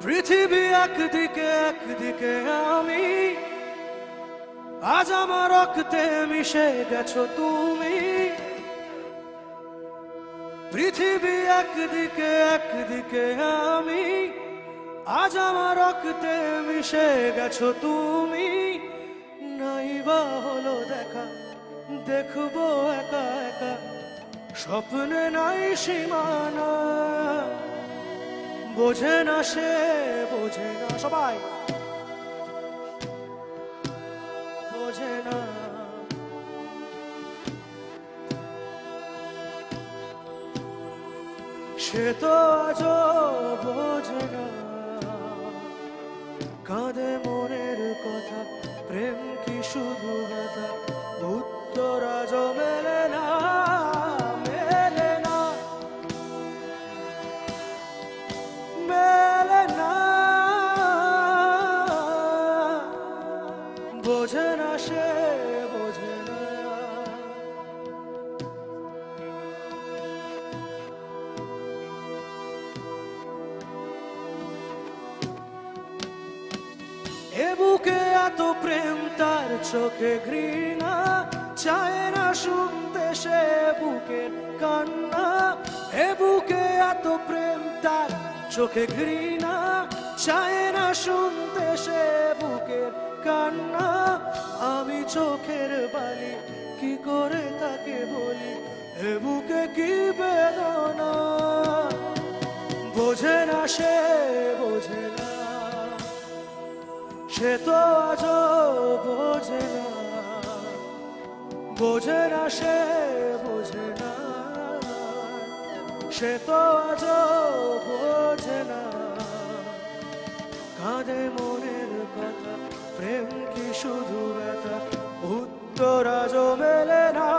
পৃথিবী একদিকে একদিকে আমি, আজ আমার রক্তে মিশে গেছো তুমি। পৃথিবী একদিকে একদিকে আমি, আজ আমার রক্তে মিশে গেছো তুমি। নাইবা হলো দেখা, দেখবো একা একা, স্বপ্নে নাই সীমানা। বোঝে না সে, বোঝে না সবাই, বোঝে না। সে তো আজও বোঝে না, কাঁদে মনের কথা, প্রেম কি শুধু ব্যথা, উত্তর আজও মেলে না, মেলে না, মেলে না। বোঝে না সে, বোঝে না। এ বুকে এত প্রেম, তার চোখে ঘৃণা, চায় না শুনতে সে বুকের কান্না। এ বুকে এত প্রেম, তার চোখে ঘৃণা, চায় না শুনতে সে বুকের কান্না। আমি চোখের বালি কি করে তাকে বলি, এ বুকে কি বেদনা। বোঝে না সে, বোঝে না। সে তো আজও বোঝে না, বোঝে না সে, বোঝে না। সে তো আজও বোঝে না, কাঁদে মনের কথা, প্রেম কি শুধু ব্যথা, উত্তর আজও মেলে না।